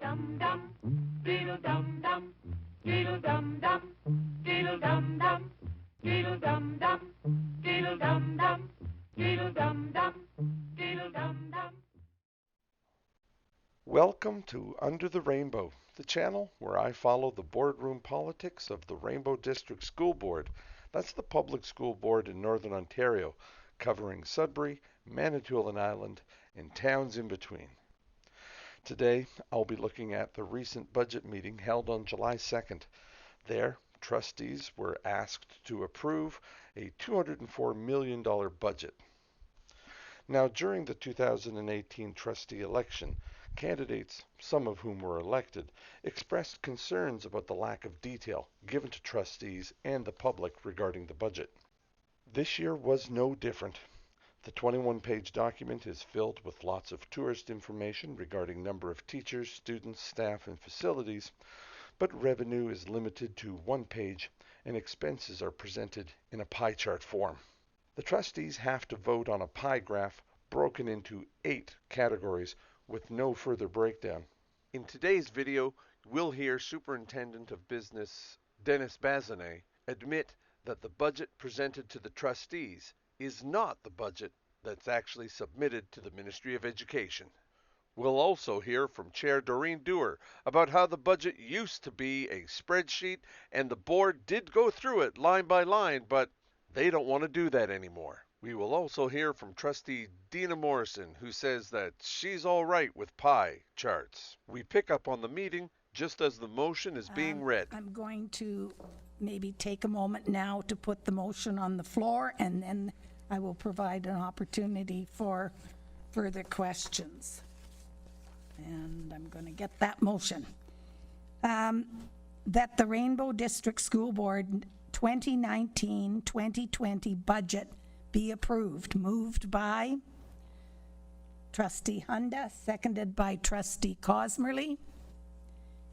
Dum dum, diddle dum dum, diddle dum dum, diddle dum dum, diddle dum dum, diddle dum dum, diddle dum dum, diddle dum dum. Welcome to Under the Rainbow, the channel where I follow the boardroom politics of the Rainbow District School Board. That's the public school board in Northern Ontario, covering Sudbury, Manitoulin Island, and towns in between. Today, I'll be looking at the recent budget meeting held on July 2nd. There, trustees were asked to approve a $204 million budget. Now, during the 2018 trustee election, candidates, some of whom were elected, expressed concerns about the lack of detail given to trustees and the public regarding the budget. This year was no different. The 21-page document is filled with lots of tourist information regarding number of teachers, students, staff, and facilities, but revenue is limited to one page and expenses are presented in a pie chart form. The trustees have to vote on a pie graph broken into 8 categories with no further breakdown. In today's video, we'll hear Superintendent of Business Dennis Bazinet admit that the budget presented to the trustees is not the budget that's actually submitted to the Ministry of Education. We'll also hear from Chair Doreen Dewar about how the budget used to be a spreadsheet and the board did go through it line by line, but they don't want to do that anymore. We will also hear from Trustee Dina Morrison, who says that she's all right with pie charts. We pick up on the meeting just as the motion is being read. I'm going to maybe take a moment now to put the motion on the floor, and then I will provide an opportunity for further questions. And I'm going to get that motion. That the Rainbow District School Board 2019-2020 budget be approved. Moved by Trustee Hunda, seconded by Trustee Cosmerly.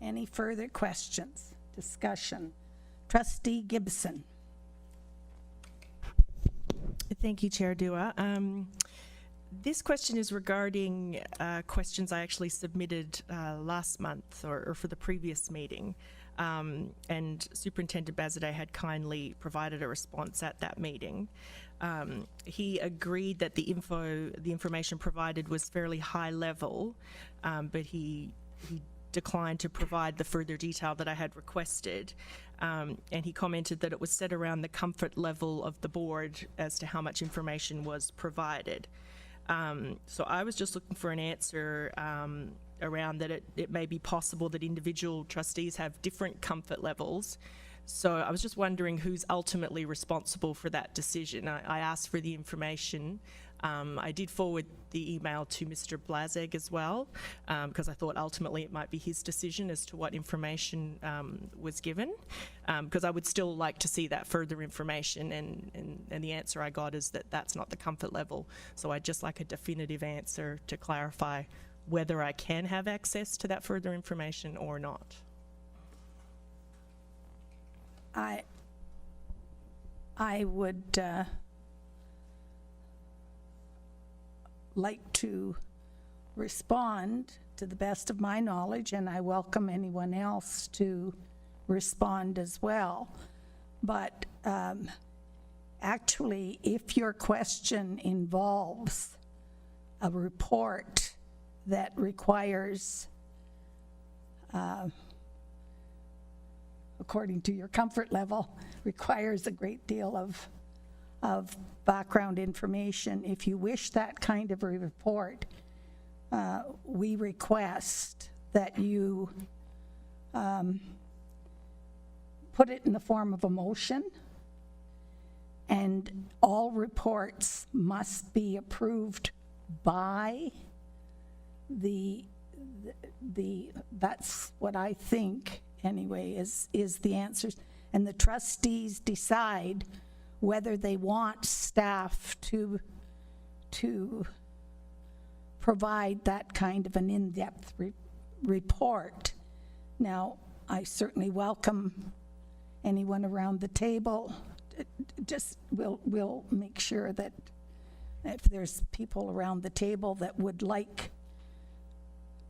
Any further questions? Discussion? Trustee Gibson. Thank you, Chair Dua. This question is regarding questions I actually submitted last month or for the previous meeting. And Superintendent Bazinet had kindly provided a response at that meeting. He agreed that the information provided was fairly high level, but he declined to provide the further detail that I had requested. And he commented that it was set around the comfort level of the board as to how much information was provided. So I was just looking for an answer around that it may be possible that individual trustees have different comfort levels. So I was just wondering who's ultimately responsible for that decision. I asked for the information. I did forward the email to Mr. Blazeg as well, because I thought ultimately it might be his decision as to what information was given, because I would still like to see that further information, and the answer I got is that that's not the comfort level. So I'd just like a definitive answer to clarify whether I can have access to that further information or not. I would like to respond to the best of my knowledge, and I welcome anyone else to respond as well. But actually, if your question involves a report that requires, according to your comfort level, requires a great deal of background information. If you wish that kind of a report, we request that you put it in the form of a motion, and all reports must be approved by that's what I think anyway is the answers, and the trustees decide whether they want staff to provide that kind of an in-depth report. Now, I certainly welcome anyone around the table. Just we'll make sure that if there's people around the table that would like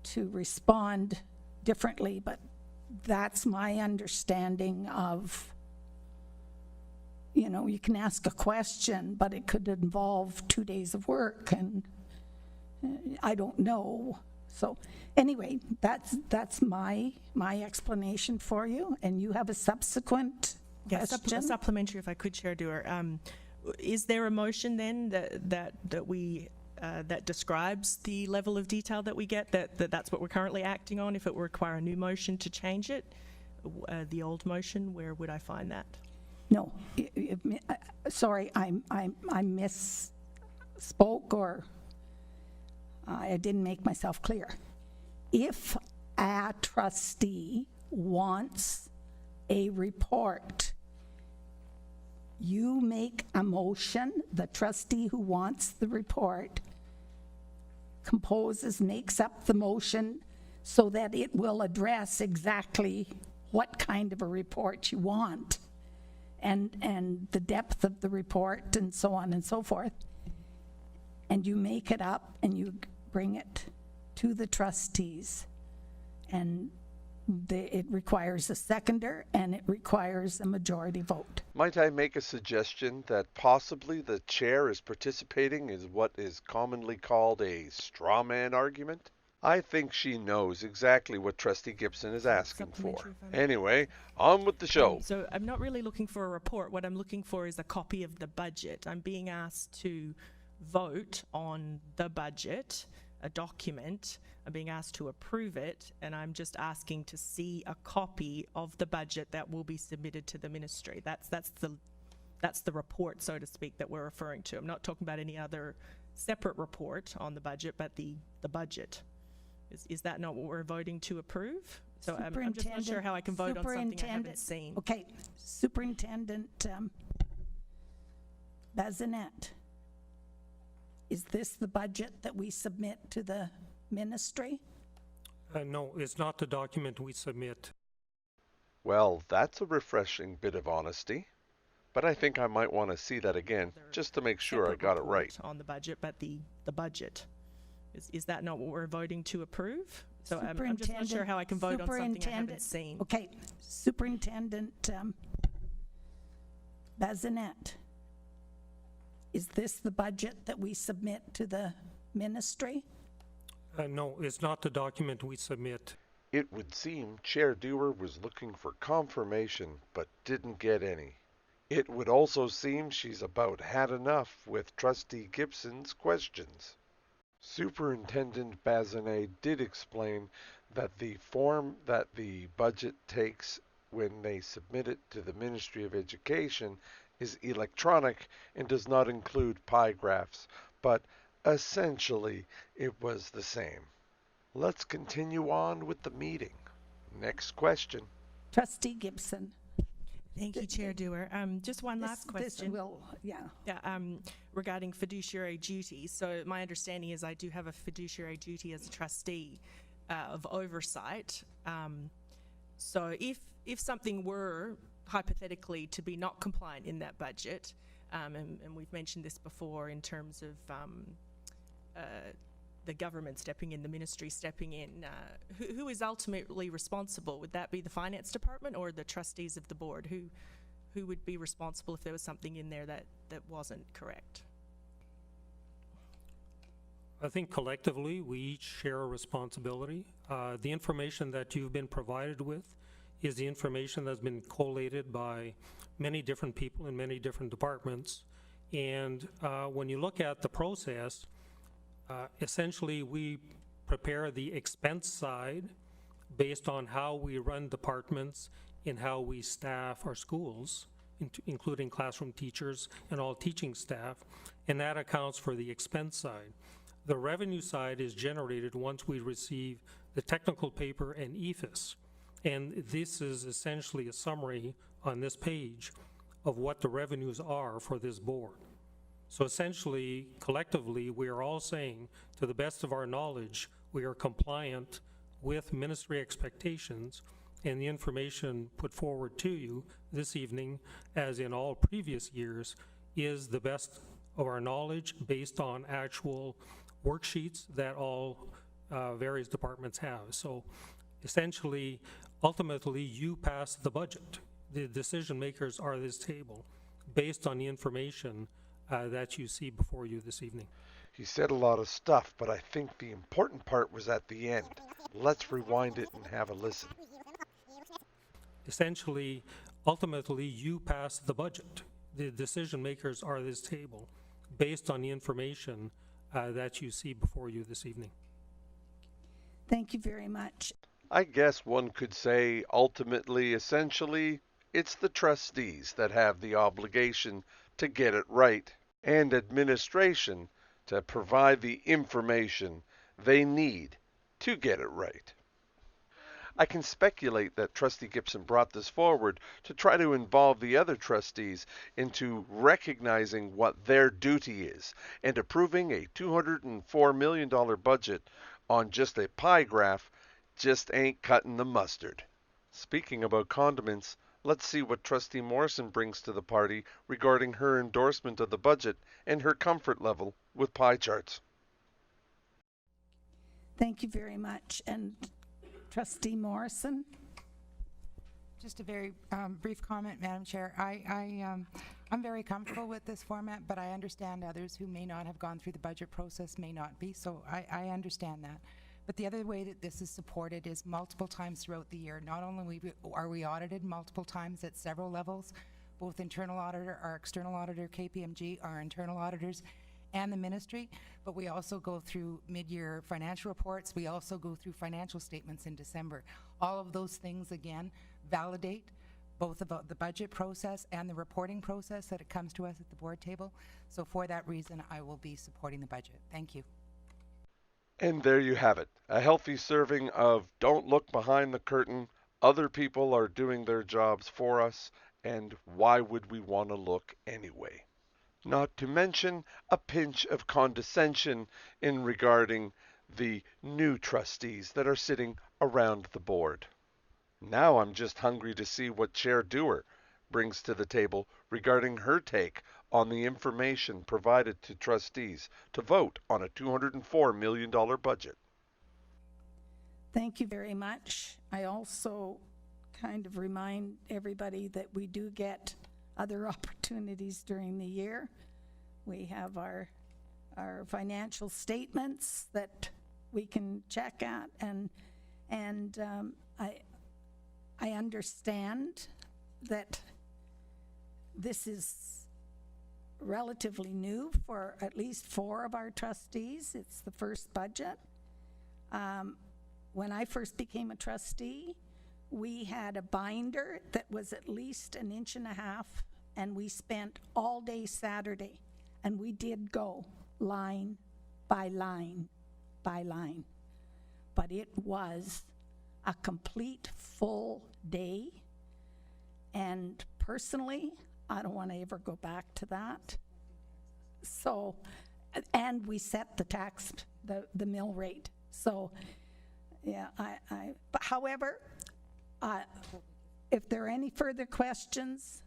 to respond differently, but that's my understanding of, you know, you can ask a question, but it could involve 2 days of work, and I don't know. So anyway, that's my explanation for you, and you have a subsequent question? Supplementary, if I could, Chair Dewar. Is there a motion then that describes the level of detail that we get, that's what we're currently acting on? If it would require a new motion to change it, the old motion, where would I find that? No, sorry, I misspoke, or I didn't make myself clear. If a trustee wants a report, you make a motion, the trustee who wants the report makes up the motion so that it will address exactly what kind of a report you want, and the depth of the report, and so on and so forth. And you make it up and you bring it to the trustees, and it requires a seconder and it requires a majority vote. Might I make a suggestion that possibly the chair is participating in what is commonly called a straw man argument? I think she knows exactly what Trustee Gibson is asking for. Anyway, on with the show. So I'm not really looking for a report. What I'm looking for is a copy of the budget. I'm being asked to vote on the budget, a document. I'm being asked to approve it, and I'm just asking to see a copy of the budget that will be submitted to the ministry. That's the report, so to speak, that we're referring to. I'm not talking about any other separate report on the budget, but the budget. Is that not what we're voting to approve? So I'm just not sure how I can vote on something I haven't seen. Okay, Superintendent Bazinet, is this the budget that we submit to the ministry? No, it's not the document we submit. Well, that's a refreshing bit of honesty, but I think I might want to see that again, just to make sure I got it right. On the budget, but the budget. Is that not what we're voting to approve? So I'm just not sure how I can vote on something I haven't seen. Okay, Superintendent Bazinet, is this the budget that we submit to the ministry? No, it's not the document we submit. It would seem Chair Dewar was looking for confirmation, but didn't get any. It would also seem she's about had enough with Trustee Gibson's questions. Superintendent Bazinet did explain that the form that the budget takes when they submit it to the Ministry of Education is electronic and does not include pie graphs, but essentially it was the same. Let's continue on with the meeting. Next question. Trustee Gibson. Thank you, Chair Dewar. Just one last question. Regarding fiduciary duties. So my understanding is I do have a fiduciary duty as a trustee of oversight. So if something were hypothetically to be not compliant in that budget, and we've mentioned this before in terms of the government stepping in, the ministry stepping in, who is ultimately responsible? Would that be the finance department or the trustees of the board? Who would be responsible if there was something in there that wasn't correct? I think collectively we each share a responsibility. The information that you've been provided with is the information that's been collated by many different people in many different departments. And when you look at the process, essentially we prepare the expense side based on how we run departments and how we staff our schools, including classroom teachers and all teaching staff, and that accounts for the expense side. The revenue side is generated once we receive the technical paper and EFIS, and this is essentially a summary on this page of what the revenues are for this board. So essentially, collectively, we are all saying, to the best of our knowledge, we are compliant with ministry expectations, and the information put forward to you this evening, as in all previous years, is the best of our knowledge based on actual worksheets that all various departments have. So Essentially, ultimately, you pass the budget. The decision makers are this table based on the information that you see before you this evening. He said a lot of stuff, but I think the important part was at the end. Let's rewind it and have a listen. Essentially, ultimately, you pass the budget. The decision makers are this table based on the information that you see before you this evening. Thank you very much. I guess one could say ultimately, essentially, it's the trustees that have the obligation to get it right, and administration to provide the information they need to get it right. I can speculate that Trustee Gibson brought this forward to try to involve the other trustees into recognizing what their duty is and approving a $204 million budget on just a pie graph just ain't cutting the mustard. Speaking about condiments, let's see what Trustee Morrison brings to the party regarding her endorsement of the budget and her comfort level with pie charts. Thank you very much. And Trustee Morrison? Just a very brief comment, Madam Chair. I'm very comfortable with this format, but I understand others who may not have gone through the budget process may not be, so I understand that. But the other way that this is supported is multiple times throughout the year. Not only are we audited multiple times at several levels, both internal auditor, our external auditor, KPMG, our internal auditors, and the ministry, but we also go through mid-year financial reports. We also go through financial statements in December. All of those things, again, validate both about the budget process and the reporting process that it comes to us at the board table. So for that reason, I will be supporting the budget. Thank you. And there you have it, a healthy serving of don't look behind the curtain, other people are doing their jobs for us, and why would we want to look anyway? Not to mention a pinch of condescension in regarding the new trustees that are sitting around the board. Now I'm just hungry to see what Chair Dewar brings to the table regarding her take on the information provided to trustees to vote on a $204 million budget. Thank you very much. I also kind of remind everybody that we do get other opportunities during the year. We have our financial statements that we can check at, and I understand that this is relatively new for at least 4 of our trustees. It's the first budget. When I first became a trustee, we had a binder that was at least 1.5 inches, and we spent all day Saturday, and we did go line by line by line. But it was a complete full day, and personally, I don't want to ever go back to that. So, and we set the tax, the mill rate. So, yeah, but however, if there are any further questions,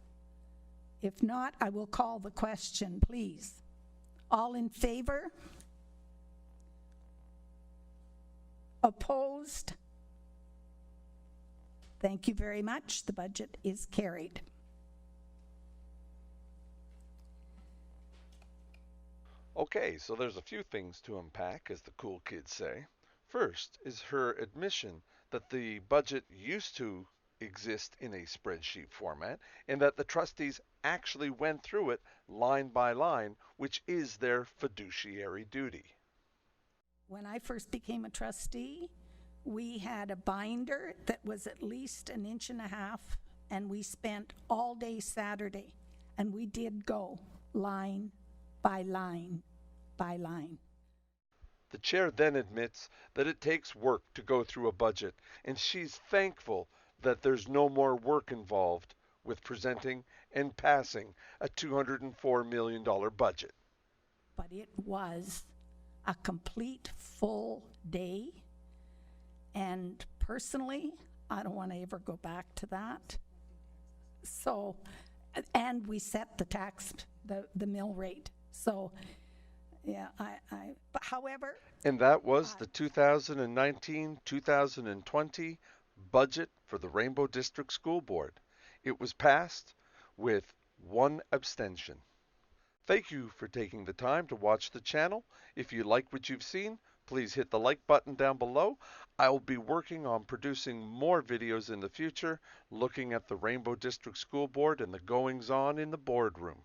if not, I will call the question, please. All in favor? Opposed? Thank you very much. The budget is carried. Okay, so there's a few things to unpack, as the cool kids say. First is her admission that the budget used to exist in a spreadsheet format and that the trustees actually went through it line by line, which is their fiduciary duty. When I first became a trustee, we had a binder that was at least 1.5 inches, and we spent all day Saturday, and we did go line by line by line. The chair then admits that it takes work to go through a budget, and she's thankful that there's no more work involved with presenting and passing a $204 million budget. But it was a complete full day, and personally, I don't want to ever go back to that. So, and we set the tax, the mill rate. So, Yeah, but however, And that was the 2019-2020 budget for the Rainbow District School Board. It was passed with one abstention. Thank you for taking the time to watch the channel. If you like what you've seen, please hit the like button down below. I will be working on producing more videos in the future, looking at the Rainbow District School Board and the goings-on in the boardroom.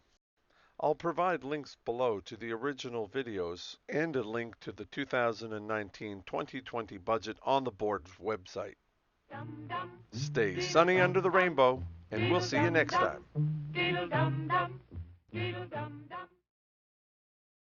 I'll provide links below to the original videos and a link to the 2019-2020 budget on the board's website. Stay sunny under the rainbow, and we'll see you next time. Dum dum, dum dum.